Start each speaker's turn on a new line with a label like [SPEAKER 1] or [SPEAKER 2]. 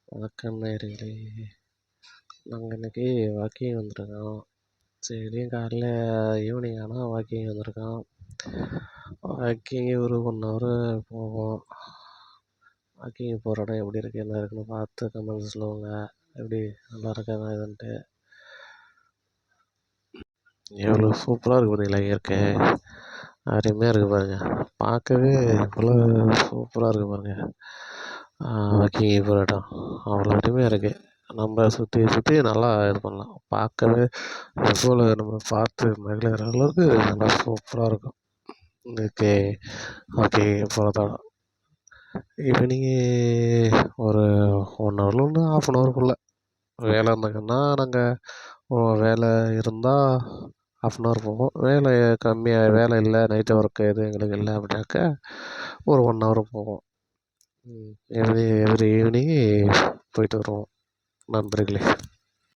[SPEAKER 1] வணக்கம் நேயர்களே. நாங்கள் இன்றைக்கி வாக்கிங் வந்திருக்கோம். டெய்லியும் காலைல ஈவினிங் ஆனால் வாக்கிங் வந்திருக்கோம். வாக்கிங் ஒரு 1 ஹவர் போவோம். வாக்கிங் போகிற இடம் எப்படி இருக்குது என்ன இருக்குன்னு பார்த்து கமெண்ட்ஸ் சொல்லுவாங்க. எப்படி நல்லா இருக்காங்க இதுன்ட்டு. எவ்வளோ சூப்பராக இருக்குது பார்த்தீங்களா இயற்கை, அருமையாக இருக்குது பாருங்கள். பார்க்கவே இவ்வளோ சூப்பராக இருக்குது பாருங்கள். வாக்கிங் போகிற இடம் அவ்வளோ அருமையாக இருக்குது. நம்ம சுற்றி சுற்றி நல்லா இது பண்ணலாம். பார்க்கவே எவ்வளோ நம்ம பார்த்து மகிழ்கிற அளவுக்கு நல்லா சூப்பராக இருக்கும். இன்றைக்கி வாக்கிங் போகிறதால ஈவினிங்கு ஒரு 1 ஹவர்லேருந்து 1/2 ஹவருக்குள்ளே வேலை இருந்தாங்கன்னா வேலை இருந்தால் 1/2 ஹவர் போவோம். வேலை கம்மியாக வேலை இல்லை, நைட்டு ஒர்க்கு எதுவும் எங்களுக்கு இல்லை அப்படின்னாக்கா ஒரு 1 ஹவர் போவோம். எவ்ரி ஈவினிங் போயிட்டு வருவோம் நண்பர்களே.